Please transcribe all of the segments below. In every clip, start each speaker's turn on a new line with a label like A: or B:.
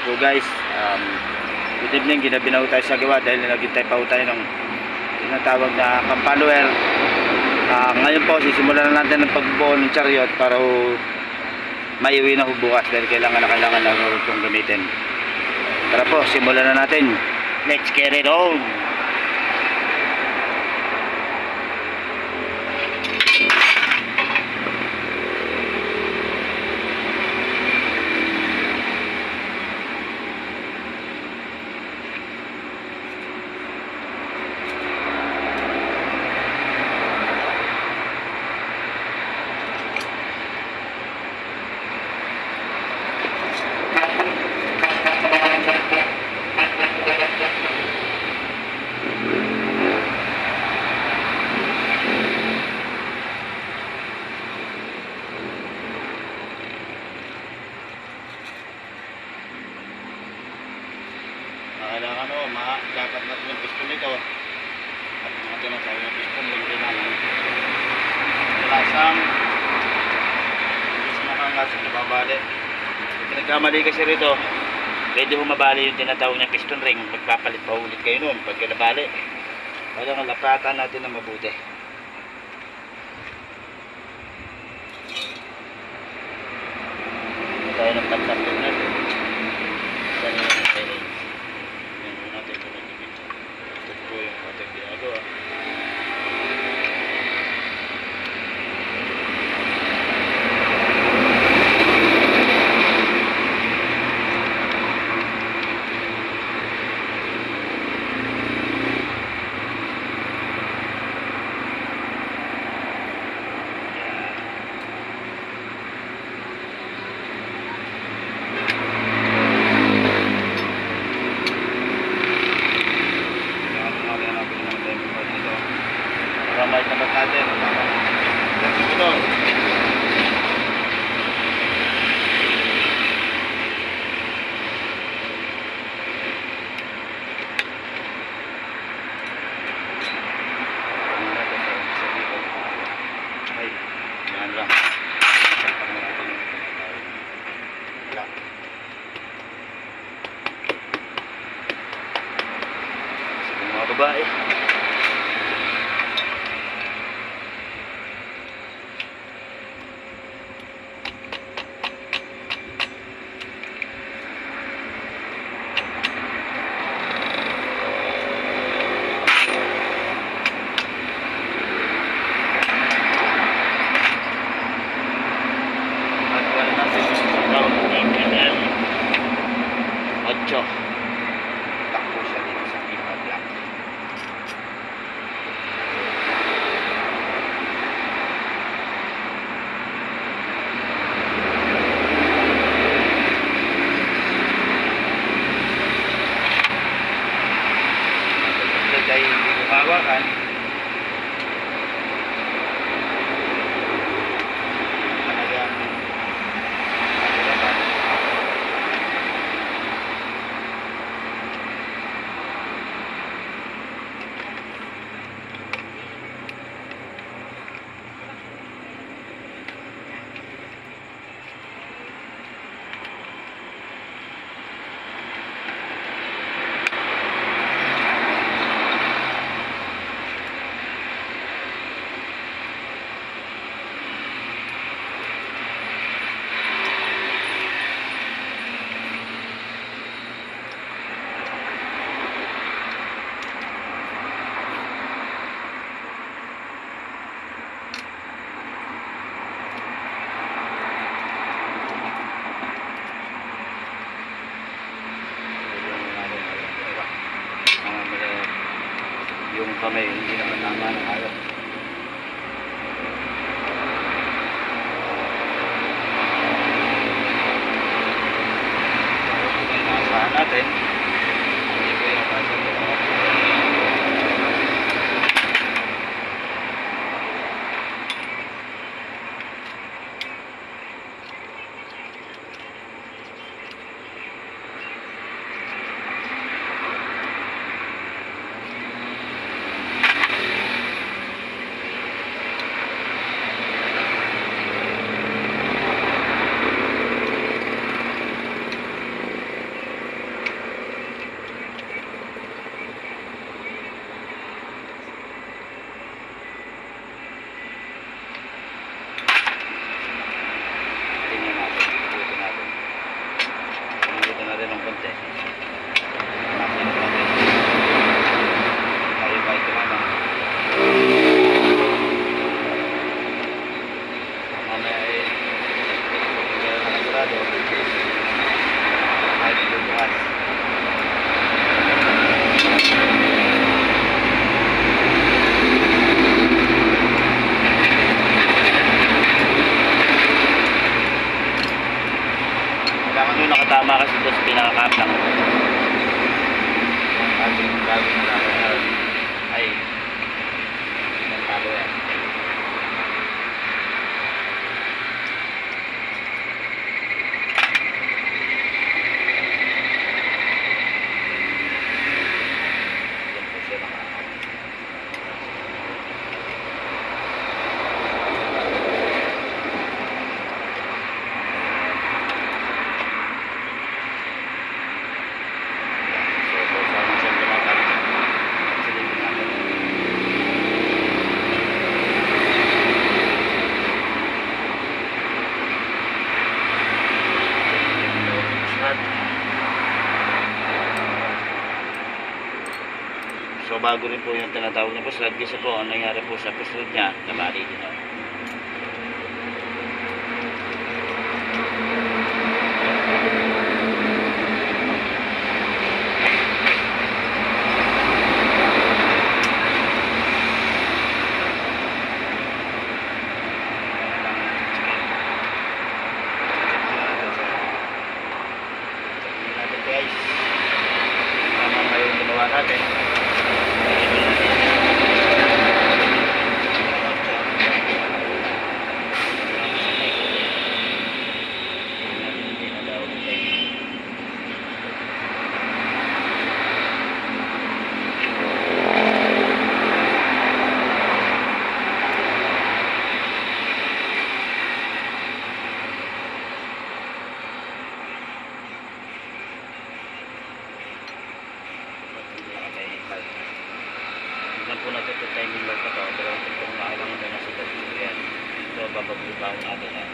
A: po guys, good evening. Ginabi na tayo sa gawa dahil naghintay pa tayo ng tinatawag na campanware. Ngayon po sisimulan na natin ang pagbuo ng chariot para maiuwi na bukas dahil kailangan na itong gamitin. Tara po, simulan na natin. Let's get it on! Kailangan dapat natin yung piston nito at natin ang sabi ng piston hindi naman lasang hindi sumakangasang nababali. Nagkamali kasi rito, pwede humabali yung tinatawag niya piston ring. Magpapalit pa ulit kayo nun pagka nabali. Kailangan lapatan natin ng mabuti. Tayo ng pagtapit natin. Ganyan yung tayo. Ito yung ating ginagawa. Ramay tapat natin. Ito. Ay, yan lang. Sige mga babae. Takbo siya dito sa Pipa Black. Ito ay gumawakan. Yung kamay hindi naman tama na kayo. Inasahan natin hindi ko inapasan ito. tama kasi ito sa pinaka-cap lang. Ang ating gagawin natin ay follower. So bago rin po yung tinatawag na push rod kasi po ang nangyari po sa push rod niya, nabali din ako. Guys, tama ngayong ginawa natin. Tignan po natin ito timing lock na ito. Dalawang tugtong na kailangan na nasa dito yan. So babagubaw natin yan.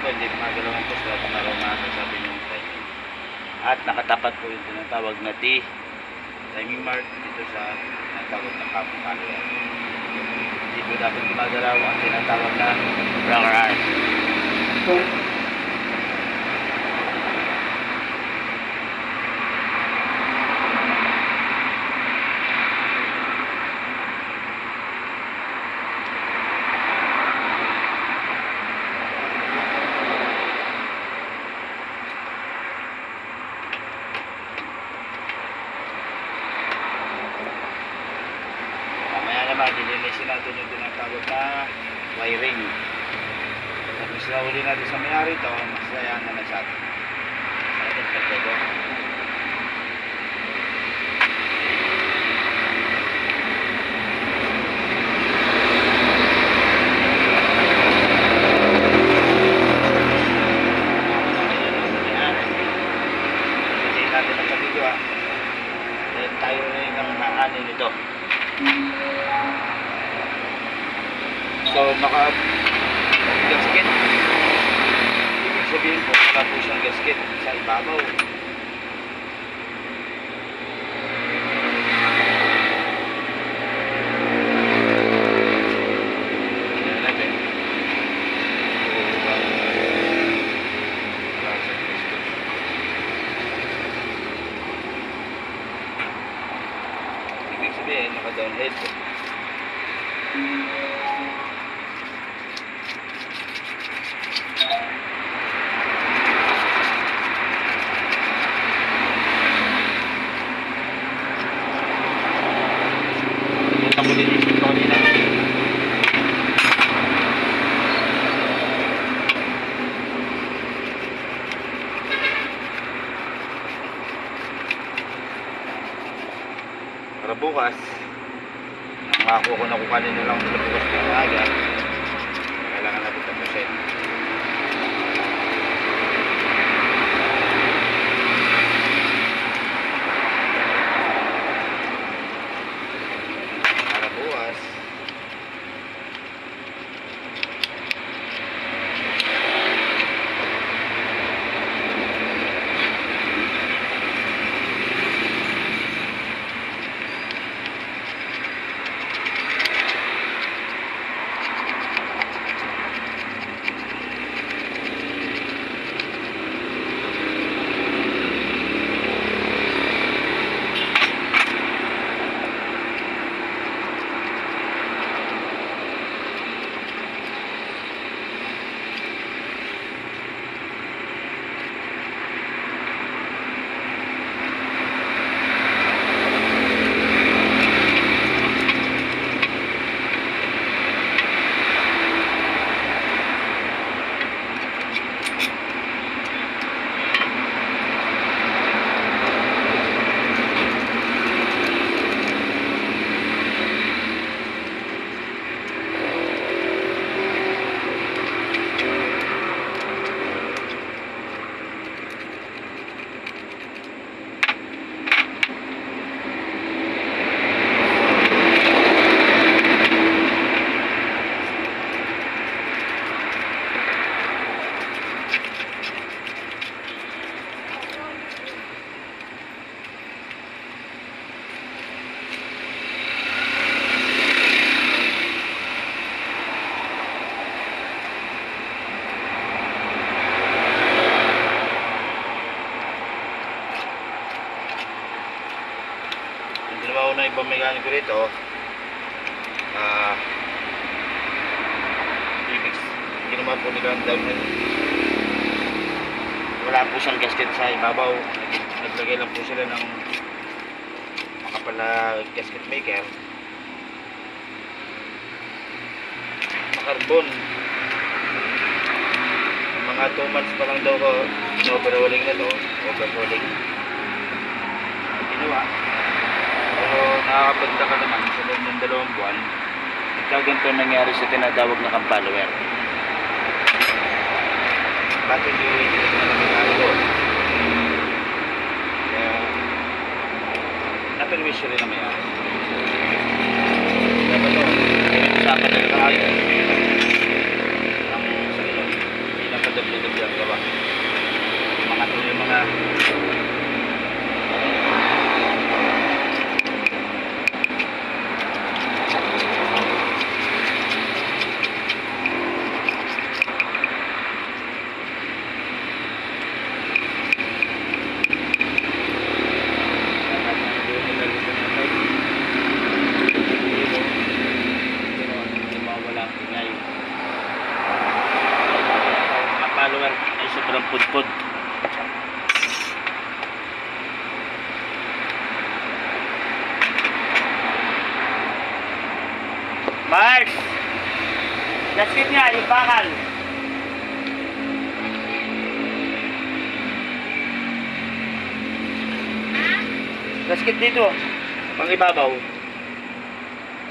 A: hindi magalaw ang puso at marunong sabi yung timing. At nakatapat po yung tinatawag na timing mark dito sa tinatawag na kapupalo yan. Hindi po dapat magalaw ang tinatawag na rocker arm. Dilinisin natin yung tinatawag na wiring. At mas nahuli natin sa mayari ito, masayaan naman sa atin. Sa atin pagkego. Pagkitayin natin ang pagkagawa. Dahil tayo rin ang maanin nito. So, gasket. Ibig sabihin po, wala po siyang gasket sa ibabaw. Tingnan natin. Ibig sabihin, naka-downhead. Ako din yung ito nila. Para bukas, nangako ko na kukanin na lang sila bukas ng aga. Kailangan natin tapusin. Na ibang mekaniko rito, ginawa po nila ang downhead. Wala po siyang gasket sa ibabaw. Naglagay lang po sila ng makapal na gasket maker na carbon. Mga 2 months pa lang daw ko overhauling na to, overhauling ginawa. Pero nakakapagda ka naman sa loob ng 2 buwan, ganito nangyari sa tinatawag na cam follower. Bakit yung ito? Kaya naperwisyo rin na mayari. Dapat ito, usapan na kayo ang sa ilong, hindi nakadabli ay sobrang pudpud. Mars! Gasket nga, yung bakal. Gasket dito, pang ibabaw.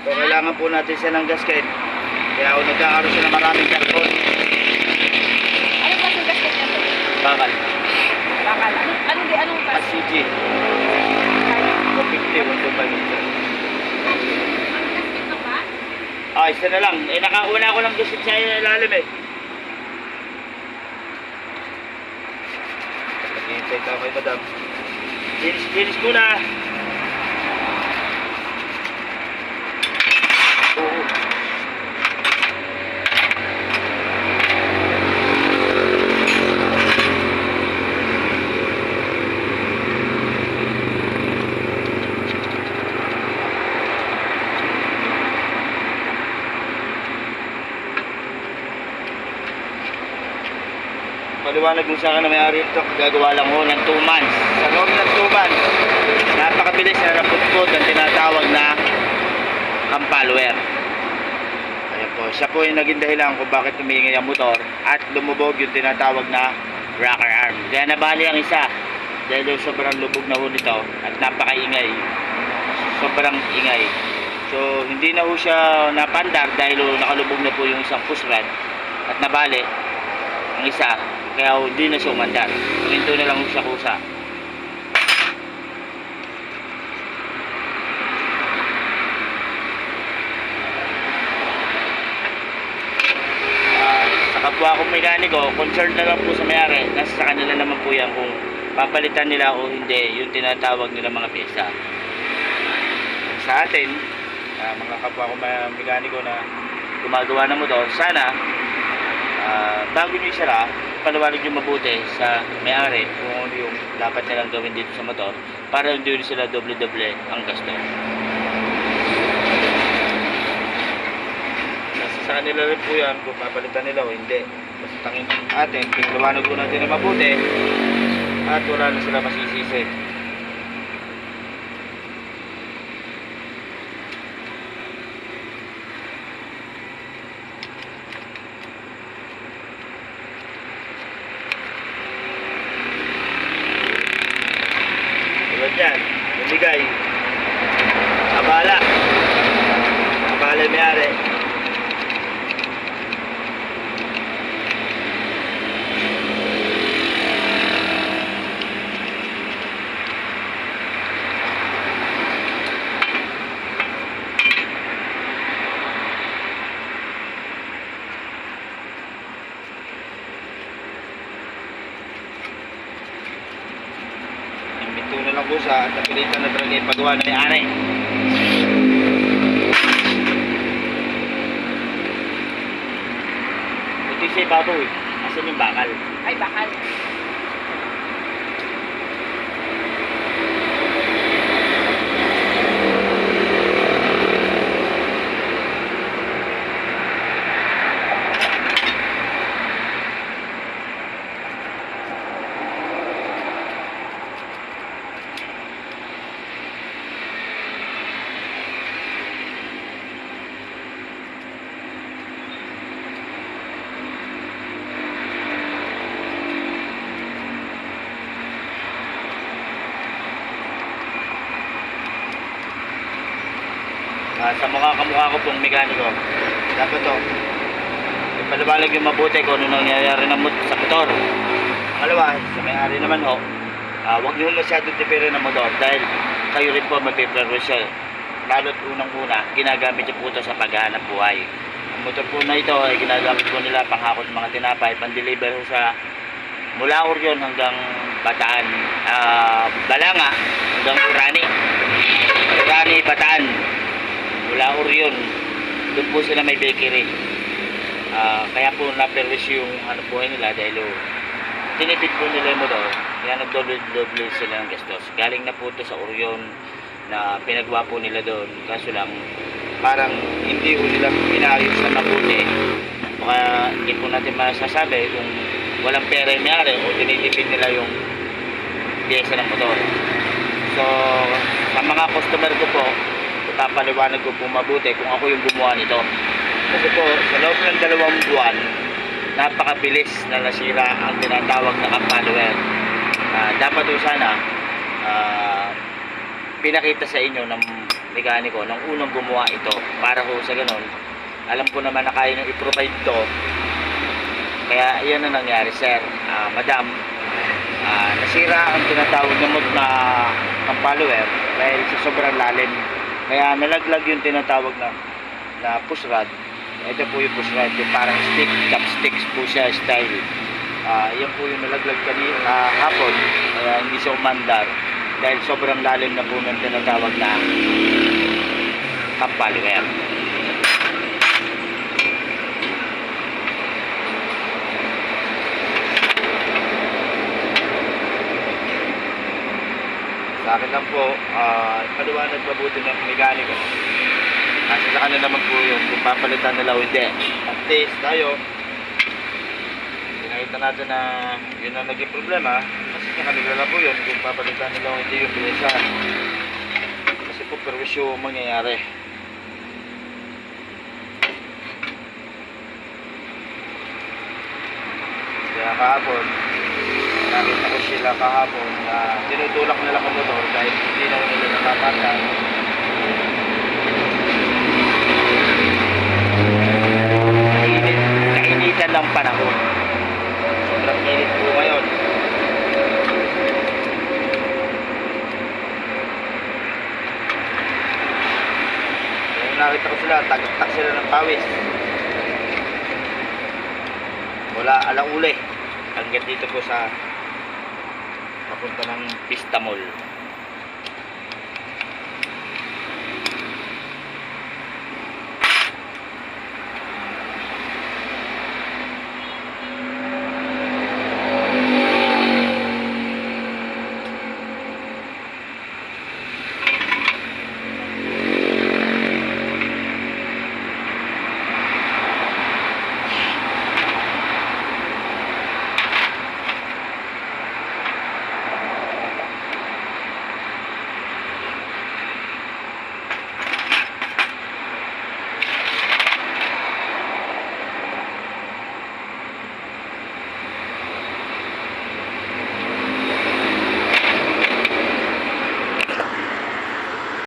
A: So kailangan po natin siya ng gasket. Kaya ako nagkakaroon siya ng maraming carbon.
B: Ano ba yung gasket niya to?
A: Bakal.
B: Bakal. Anong
A: At
B: gasket?
A: CG. 150, 125 minsan.
B: Ang gasket na ba?
A: Ah, isa na lang. Eh, nakauna ko lang gasket sa ilalim eh. Naghihintay ka kay madam. Finish muna. Oo. Paliwanag mo sa akin na may-ari ito, gagawa lang ho ng 2 months. Sa loob ng 2 months, napakabilis na napudpud ang tinatawag na kampalwer. Ayan po, siya po yung naging dahilan kung bakit tumingi ang motor at lumubog yung tinatawag na rocker arm. Kaya nabali ang isa dahil yung sobrang lubog na ho nito at napakaingay. Sobrang ingay. So, hindi na ho siya napandar dahil nakalubog na po yung isang push rod at nabali ang isa. Kaya hindi na siya umandar. Huminto na lang siya kusa. Sa kapwa akong mekaniko, concerned na lang po sa mayari. Nasa sa kanila naman po yan kung papalitan nila o hindi yung tinatawag nila mga pyesa. Sa atin, mga kapwa akong mekaniko na gumagawa ng motor, sana bago nyo isara, paliwanag yung mabuti sa may-ari kung ano yung dapat nilang gawin dito sa motor para hindi sila doble-doble ang gasto. Nasa sa kanila rin po yan kung papalitan nila o hindi. Basta tangin atin, pinagliwanag po natin na mabuti at wala na sila masisisi. Tulad yan, bumigay. Abala. Abala yung may-ari. Imbento na lang po sa at napilitan na talaga yung pagawa na may-ari. Ito yung sa ibabaw eh. Asan yung bakal?
B: Ay, bakal.
A: Sa mukha kamukha ko pong mekaniko, dapat to ipaliwanag yung mabuti kung ano nangyayari sa motor. Pangalawa, sa may-ari naman ho, huwag nyo masyadong tipirin ng motor dahil kayo rin po magpiperwisyo. Lalo't unang-una, ginagamit yung po ito sa paghahanap buhay. Ang motor po na ito ay ginagamit po nila panghakot ng mga tinapay, pan-deliver sa mula Orion hanggang Bataan, Balanga hanggang Urani, Bataan, mula Orion, doon po sila may bakery. Kaya po na-perwish yung ano po nila dahil tinipid po nila yung motor, kaya nagdoble-doble sila ng gastos. Galing na po ito sa Orion na pinagawa po nila doon, kaso lang parang hindi po nila inayos na mabuti. Baka hindi po natin masasabi kung walang pera yung mayari o tinitipid nila yung pyesa ng motor. So, sa mga customer ko po, ipapaliwanag ko po mabuti kung ako yung gumawa nito. Kasi po, sa loob ng 2 buwan, napakabilis na nasira ang tinatawag na cam follower. Dapat po sana pinakita sa inyo ng mekaniko ng unang gumawa ito para ho sa ganun, alam ko naman na kaya nyo i-provide to. Kaya yan ang nangyari, sir. Madam, nasira ang tinatawag na mod na cam follower dahil sa sobrang lalim. Kaya nalaglag yung tinatawag na push rod. Ito po yung push rod, yung parang stick, chopsticks po siya style. Yan po yung nalaglag kanina hapon, kaya hindi siya umandar dahil sobrang lalim na po ng tinatawag na cam follower. Sa akin lang po, paliwanag mabuti ng mekaniko. Kasi sa kanila naman po yung kung papalitan nila o hindi. At least tayo, pinakita natin na yun ang naging problema. Kasi sa kanila na po yun kung papalitan nila o hindi yung pyesa. Kasi po perwisyo mangyayari. Kaya kahapon, nakita ko sila kahapon na tinutulak nila ang motor dahil hindi na nila nakapatan. Kainitan ng panahon. Sobrang init po ngayon. Kaya nakita ko sila, tagaktak sila ng pawis. Wala alaule hanggang dito po sa papunta ng Pista Mall.